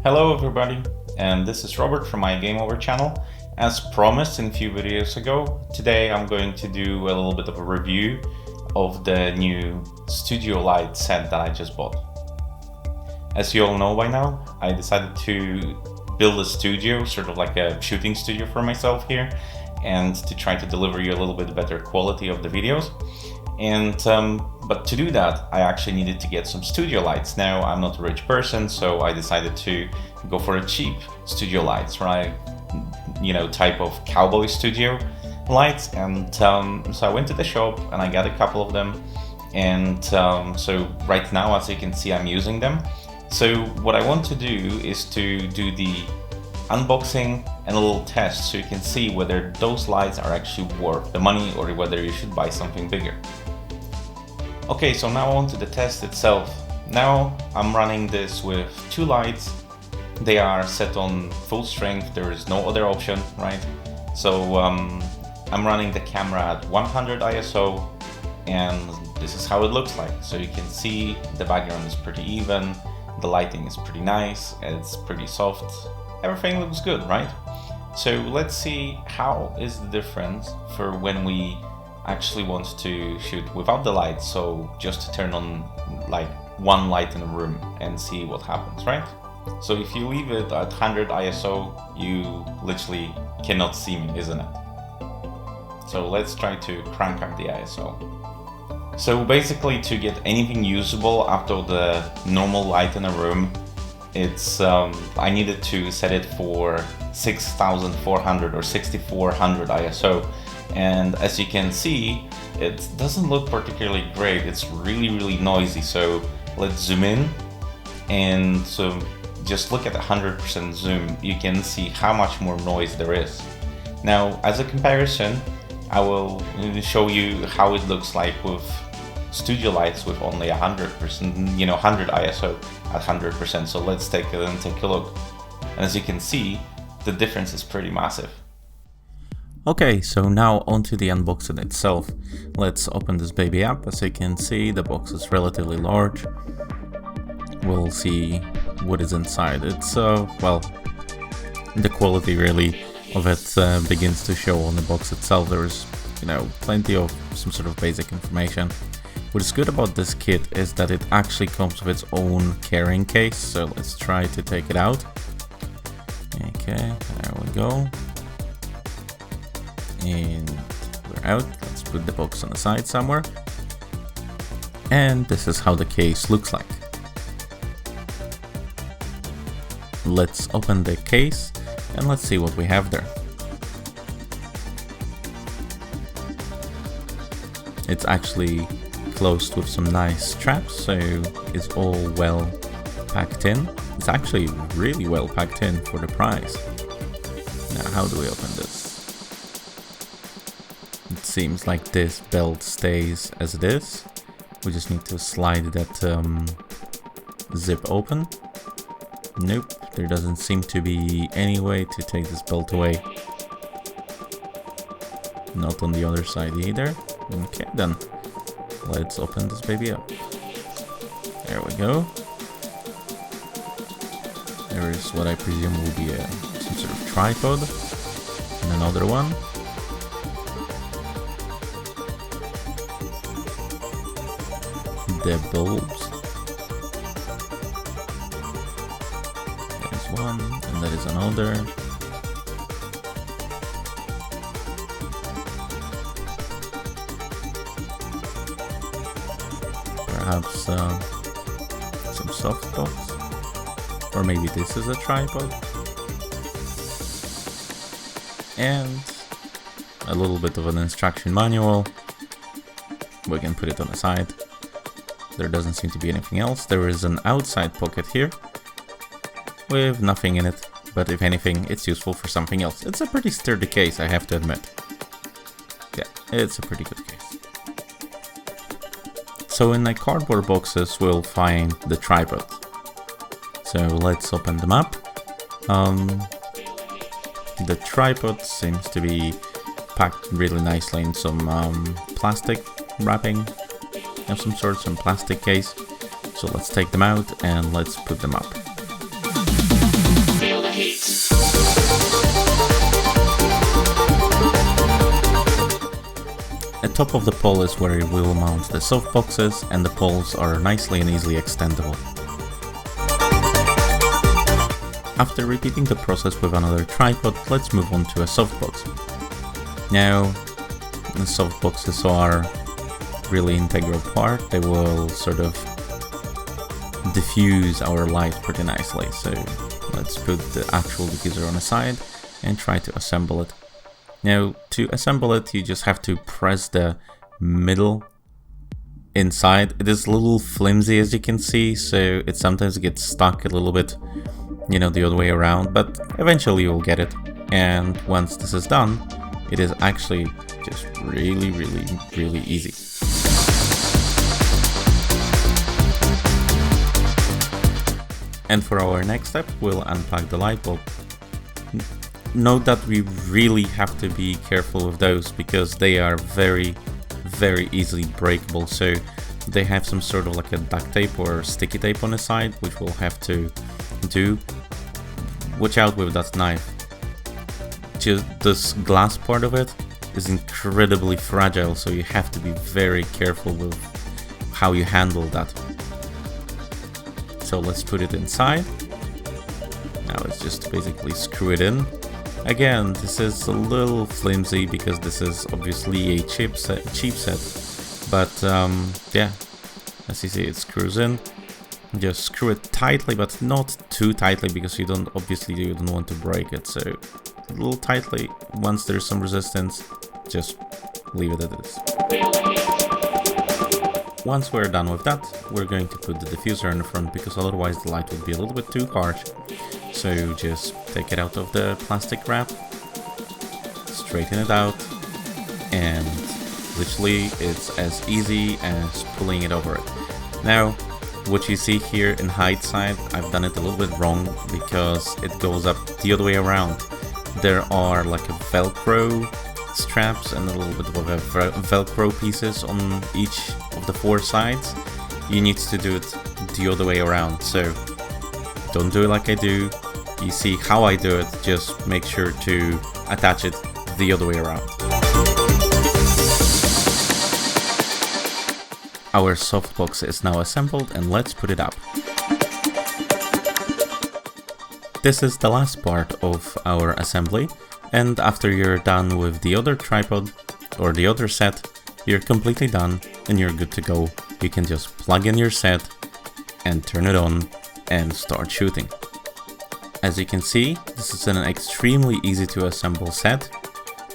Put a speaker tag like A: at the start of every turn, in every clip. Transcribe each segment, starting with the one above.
A: Hello everybody, and this is Robert from my Game Over channel. As promised in a few videos ago, today I'm going to do a little bit of a review of the new studio light set that I just bought. As you all know by now, I decided to build a studio, sort of like a shooting studio for myself here, and to try to deliver you a little bit better quality of the videos. But to do that, I actually needed to get some studio lights. Now, I'm not a rich person, so I decided to go for a cheap studio lights, right? Type of cowboy studio lights. And so I went to the shop and I got a couple of them. And so right now, as you can see, I'm using them. So what I want to do is to do the unboxing and a little test so you can see whether those lights are actually worth the money or whether you should buy something bigger. Okay, so now on to the test itself. Now I'm running this with two lights. They are set on full strength, there is no other option, right? So I'm running the camera at 100 ISO and this is how it looks like. So you can see the background is pretty even, the lighting is pretty nice, it's pretty soft. Everything looks good, right? So let's see how is the difference for when we actually want to shoot without the light, so just to turn on like one light in a room and see what happens, right? So if you leave it at 100 ISO, you literally cannot see me, isn't it? So let's try to crank up the ISO. So basically, to get anything usable after the normal light in a room, it's I needed to set it for 6400 or 6400 ISO, and as you can see, it doesn't look particularly great. It's really noisy. So let's zoom in, and so just look at 100% zoom. You can see how much more noise there is. Now, as a comparison, I will show you how it looks like with studio lights with only 100%, 100 ISO at 100%. So let's take a look. And as you can see, the difference is pretty massive. Okay, so now onto the unboxing itself. Let's open this baby up. As you can see, the box is relatively large. We'll see what is inside. It's, well, the quality really of it begins to show on the box itself. There's, plenty of some sort of basic information. What is good about this kit is that it actually comes with its own carrying case, so let's try to take it out. Okay, there we go. And we're out. Let's put the box on the side somewhere. And this is how the case looks like. Let's open the case and let's see what we have there. It's actually closed with some nice straps, so it's all well packed in. It's actually really well packed in for the price. Now, how do we open this? It seems like this belt stays as it is. We just need to slide that zip open. Nope, there doesn't seem to be any way to take this belt away. Not on the other side either. Okay, then let's open this baby up. There we go. There is what I presume will be some sort of tripod, and another one. The bulbs. That is one, and that is another. Perhaps some softbox, or maybe this is a tripod, and a little bit of an instruction manual. We can put it on the side. There doesn't seem to be anything else. There is an outside pocket here with nothing in it, but if anything, it's useful for something else. It's a pretty sturdy case, I have to admit. Yeah, it's a pretty good case. So in the cardboard boxes, we'll find the tripod. So let's open them up. The tripod seems to be packed really nicely in some plastic wrapping of some sort, some plastic case. So let's take them out and let's put them up.
B: top of the pole is where we will mount the softboxes, and the poles are nicely and easily extendable. After repeating the process with another tripod, let's move on to a softbox. Now, the softboxes are really integral part. They will sort of diffuse our light pretty nicely. So let's put the actual diffuser on the side and try to assemble it. Now, to assemble it, you just have to press the middle inside. It is a little flimsy, as you can see, so it sometimes gets stuck a little bit, you know, the other way around, but eventually you'll get it. And once this is done, it is actually just really easy. And for our next step, we'll unplug the light bulb. Note that we really have to be careful with those because they are very easily breakable. So they have some sort of like a duct tape or sticky tape on the side, which we'll have to do. Watch out with that knife. Just this glass part of it is incredibly fragile, so you have to be very careful with how you handle that. So let's put it inside. Now it's just basically screw it in. Again, this is a little flimsy because this is obviously a cheap set, but yeah, as you see, it screws in. Just screw it tightly, but not too tightly because you don't want to break it. So a little tightly. Once there's some resistance, just leave it at this. Once we're done with that, we're going to put the diffuser in the front because otherwise the light would be a little bit too harsh. So just take it out of the plastic wrap, straighten it out, and literally it's as easy as pulling it over it. Now, what you see here in hindsight, I've done it a little bit wrong because it goes up the other way around. There are like a Velcro straps and a little bit of a Velcro pieces on each of the 4 sides. You need to do it the other way around, so don't do it like I do. You see how I do it, just make sure to attach it the other way around. Our softbox is now assembled and let's put it up. This is the last part of our assembly, and after you're done with the other tripod or the other set, you're completely done and you're good to go. You can just plug in your set and turn it on and start shooting. As you can see, this is an extremely easy to assemble set,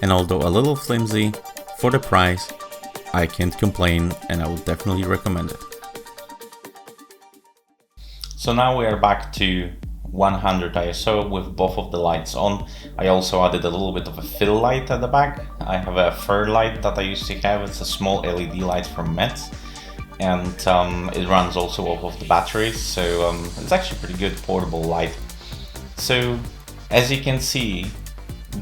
B: and although a little flimsy, for the price, I can't complain and I would definitely recommend it.
A: So now we are back to 100 ISO with both of the lights on. I also added a little bit of a fill light at the back. I have a third light that I used to have. It's a small LED light from Metz, and it runs also off of the batteries, so it's actually a pretty good portable light. So as you can see,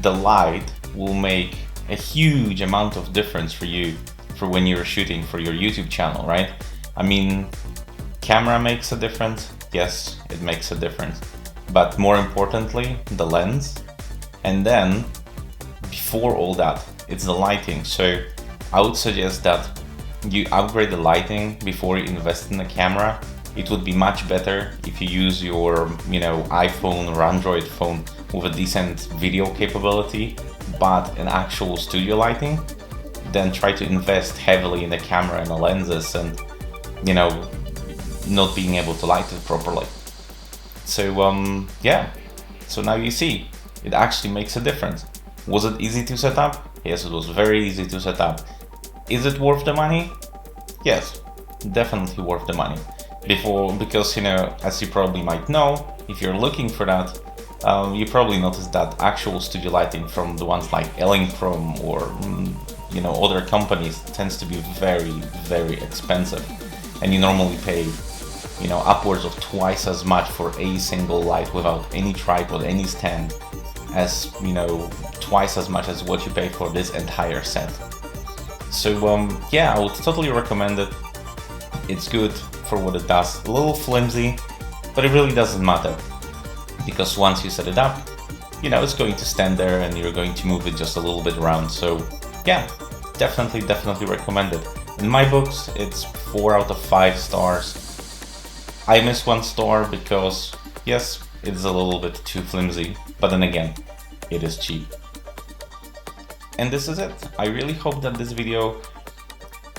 A: the light will make a huge amount of difference for you for when you're shooting for your YouTube channel, right? I mean, camera makes a difference. Yes, it makes a difference. But more importantly, the lens. And then before all that, it's the lighting. So I would suggest that you upgrade the lighting before you invest in the camera. It would be much better if you use your, iPhone or Android phone with a decent video capability, but an actual studio lighting. Then try to invest heavily in the camera and the lenses and, not being able to light it properly. So, yeah. So now you see, it actually makes a difference. Was it easy to set up? Yes, it was very easy to set up. Is it worth the money? Yes, definitely worth the money. Because, as you probably might know, if you're looking for that, you probably noticed that actual studio lighting from the ones like Elinchrom or, other companies tends to be very expensive. And you normally pay, upwards of twice as much for a single light without any tripod, any stand, as, twice as much as what you pay for this entire set. So, yeah, I would totally recommend it. It's good for what it does. A little flimsy, but it really doesn't matter, because once you set it up, it's going to stand there and you're going to move it just a little bit around. So yeah, definitely recommend it. In my books, it's 4 out of 5 stars. I miss 1 star because, yes, it's a little bit too flimsy, but then again, it is cheap. And this is it. I really hope that this video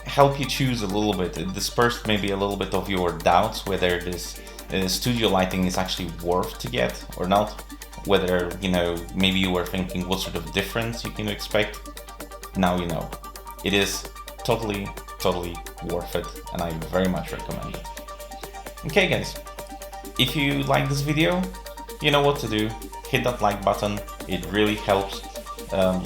A: helped you choose a little bit. It dispersed maybe a little bit of your doubts whether this studio lighting is actually worth to get or not. Whether, you know, maybe you were thinking what sort of difference you can expect. Now you know. It is totally worth it, and I very much recommend it. Okay guys, if you like this video, you know what to do. Hit that like button, it really helps.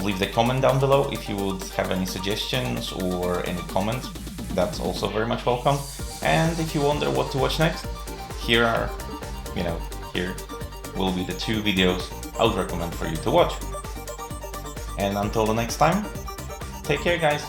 A: Leave the comment down below if you would have any suggestions or any comments. That's also very much welcome. And if you wonder what to watch next, here will be the 2 videos I would recommend for you to watch. And until the next time, take care guys.